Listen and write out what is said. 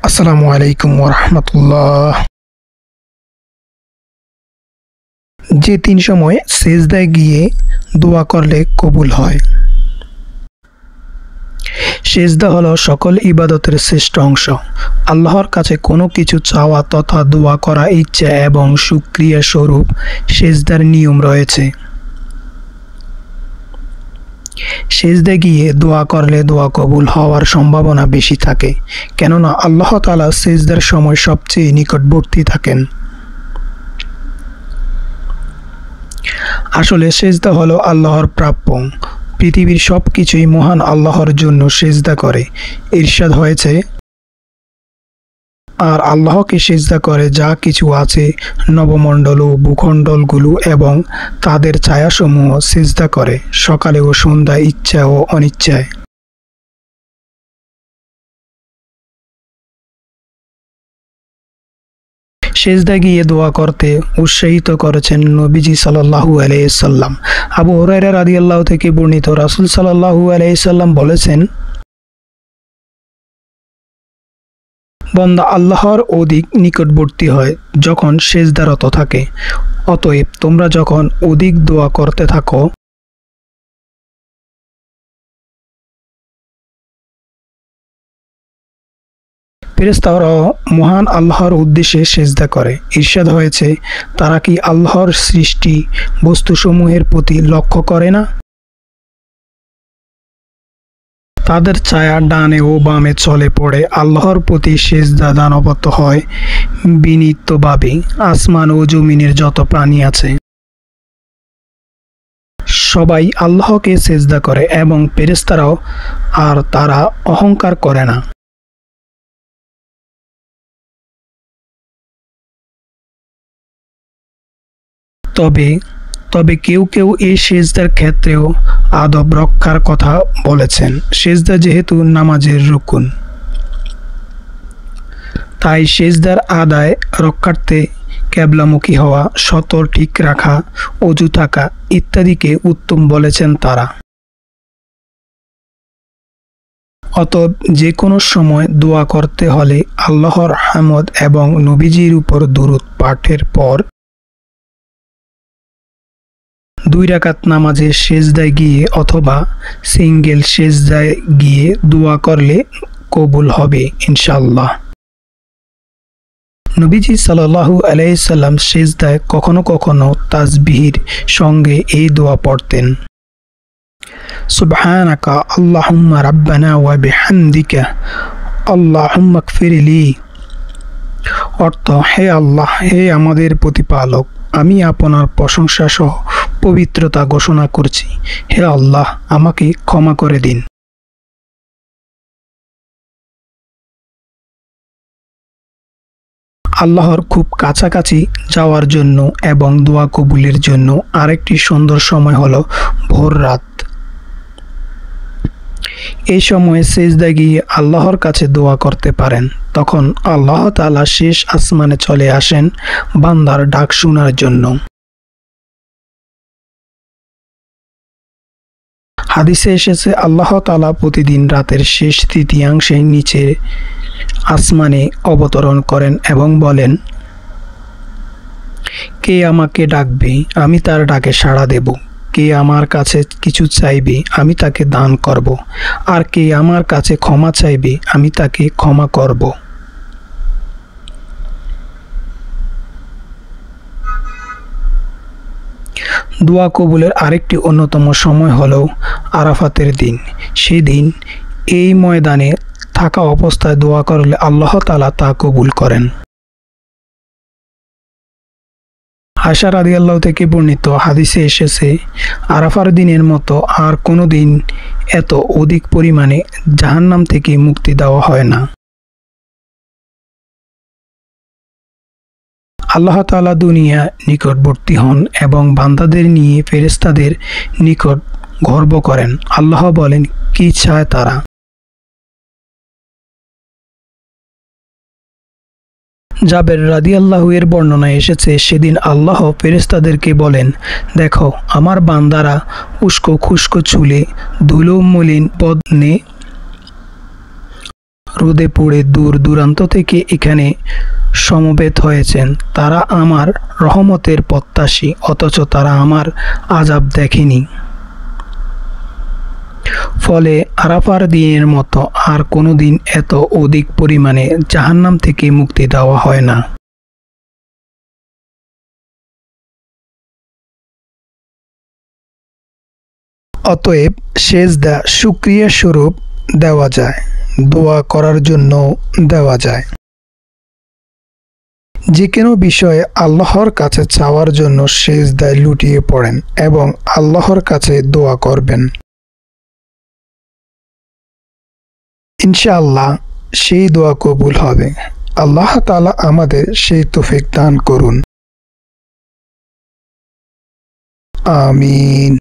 আসসালামু আলাইকুম ওয়া রাহমাতুল্লাহ। যে তিন সময় সেজদায় গিয়ে দোয়া করলে কবুল হয়। সেজদা হলো সকল ইবাদতের শ্রেষ্ঠ অংশ। আল্লাহর কাছে কোনো কিছু চাওয়া তথা দোয়া করা ইচ্ছা এবং শুকরিয়া স্বরূপ সেজদার নিয়ম রয়েছে। সেজদায় গিয়ে দোয়া করলে দোয়া কবুল হওয়ার সম্ভাবনা বেশি থাকে, কেননা আল্লাহ তাআলা সেজদার সময় সবচেয়ে নিকটবর্তী থাকেন। আসলে সেজদা হলো আল্লাহর প্রাপ্য। পৃথিবীর সব কিছুই মহান আল্লাহর জন্য সেজদা করে। ইরশাদ হয়েছে, আর আল্লাহকে সেজদা করে যা কিছু আছে নবমণ্ডল ও ভূখণ্ডলগুলো এবং তাদের ছায়াসমূহ সেজদা করে সকালে ও সন্ধ্যায় ইচ্ছা ও অনিচ্ছায়। সেজদায় গিয়ে দোয়া করতে উৎসাহিত করেছেন নবীজি সাল্লাল্লাহু আলাইহি সাল্লাম। আবু হুরায়রা রাদিয়াল্লাহু থেকে বর্ণিত, রাসূল সাল্লাল্লাহু আলাইহি সাল্লাম বলেছেন, বান্দা আল্লাহর অধিক নিকটবর্তী হয় যখন সেজদারত থাকে। অতএব তোমরা যখন অধিক দোয়া করতে থাকো ফেরেশতারাও মহান আল্লাহর উদ্দেশ্যে সেজদা করে। ইরশাদ হয়েছে, তারা কি আল্লাহর সৃষ্টি বস্তুসমূহের প্রতি লক্ষ্য করে না? তাদের ছায়া ডানে ও বামে চলে পড়ে আল্লাহর প্রতি সেজদা দানবত হয় বিনীতভাবে। আসমান ও জমিনের যত প্রাণী আছে সবাই আল্লাহকে সেজদা করে এবং ফেরেশতারাও, আর তারা অহংকার করে না। তবে কেউ কেউ এই সেজদার ক্ষেত্রেও আদব রক্ষার কথা বলেছেন। সেজদা যেহেতু নামাজের রুকুন, তাই সেজদার আদায় রক্ষার্থে কেবলামুখী হওয়া, সতর ঠিক রাখা, অজু থাকা ইত্যাদিকে উত্তম বলেছেন তারা। অতএব যে কোনো সময় দোয়া করতে হলে আল্লাহর হামদ এবং নবীজির উপর দুরূদ পাঠের পর 2 রাকাত নামাজে সেজদায় গিয়ে অথবা সিঙ্গেল সেজদায় গিয়ে দোয়া করলে কবুল হবে ইনশাআল্লাহ। নবীজি সাল্লাল্লাহু আলাইহি সাল্লাম সেজদায় কখনো কখনো তাসবিহের সঙ্গে এই দোয়া পড়তেন, সুবহানাকা আল্লাহুম্মা রাব্বানা ওয়া বিহামদিকা আল্লাহুম্মা গফিরলি। অর্থ, হে আল্লাহ, হে আমাদের প্রতিপালক, আমি আপনার প্রশংসা সহ পবিত্রতা ঘোষণা করছি। হে আল্লাহ, আমাকে ক্ষমা করে দিন। আল্লাহর খুব কাছাকাছি যাওয়ার জন্য এবং দোয়া কবুলের জন্য আরেকটি সুন্দর সময় হলো ভোর রাত। এই সময়ে সেজদায় গিয়ে আল্লাহর কাছে দোয়া করতে পারেন। তখন আল্লাহ তাআলা শেষ আসমানে চলে আসেন বান্দার ডাক শোনার জন্য। হাদিসে এসেছে, আল্লাহ তাআলা প্রতিদিন রাতের শেষ তৃতীয়াংশে নিচে আসমানে অবতরণ করেন এবং বলেন, কে আমাকে ডাকবে, আমি তার ডাকে সাড়া দেব। কে আমার কাছে কিছু চাইবে, আমি তাকে দান করব। আর কে আমার কাছে ক্ষমা চাইবে, আমি তাকে ক্ষমা করব। দোয়া কবুলের আরেকটি অন্যতম সময় হলো আরাফাতের দিন। সেদিন এই ময়দানে থাকা অবস্থায় দোয়া করলে আল্লাহ তাআলা তা কবুল করেন। আয়েশা রাদিয়াল্লাহু থেকে বর্ণিত, হাদিসে এসেছে, আরাফার দিনের মতো আর কোনো দিন এত অধিক পরিমাণে জাহান্নাম থেকে মুক্তি দেওয়া হয় না। আল্লাহ তাআলা দুনিয়া নিকটবর্তী হন এবং বান্দাদের নিয়ে ফেরেশতাদের নিকট গর্ব করেন। আল্লাহ বলেন, কি চায় তারা? জাবের রাদিয়াল্লাহু এর বর্ণনায় এসেছে, সেদিন আল্লাহ ফেরেশতাদেরকে বলেন, দেখো আমার বান্দারা উস্কো খুস্কো চুলে, ধুলো মলিন বদনে রোদে পুড়ে দূর দূরান্ত থেকে এখানে সমবেত হয়েছেন। তারা আমার রহমতের প্রত্যাশী, অথচ তারা আমার আযাব দেখেনি। ফলে আরাফার দিনের মতো আর কোনো দিন এত অধিক পরিমাণে জাহান্নাম থেকে মুক্তি দেওয়া হয় না। অতএব সেজদা শুকরিয়া স্বরূপ দেওয়া যায়, দোয়া করার জন্য দেওয়া যায়। যে কোনো বিষয়ে আল্লাহর কাছে চাওয়ার জন্য সেজদায় লুটিয়ে পড়েন এবং আল্লাহর কাছে দোয়া করবেন। ইনশাআল্লাহ সেই দোয়া কবুল হবে। আল্লাহ তাআলা আমাদের সেই তৌফিক দান করুন। আমিন।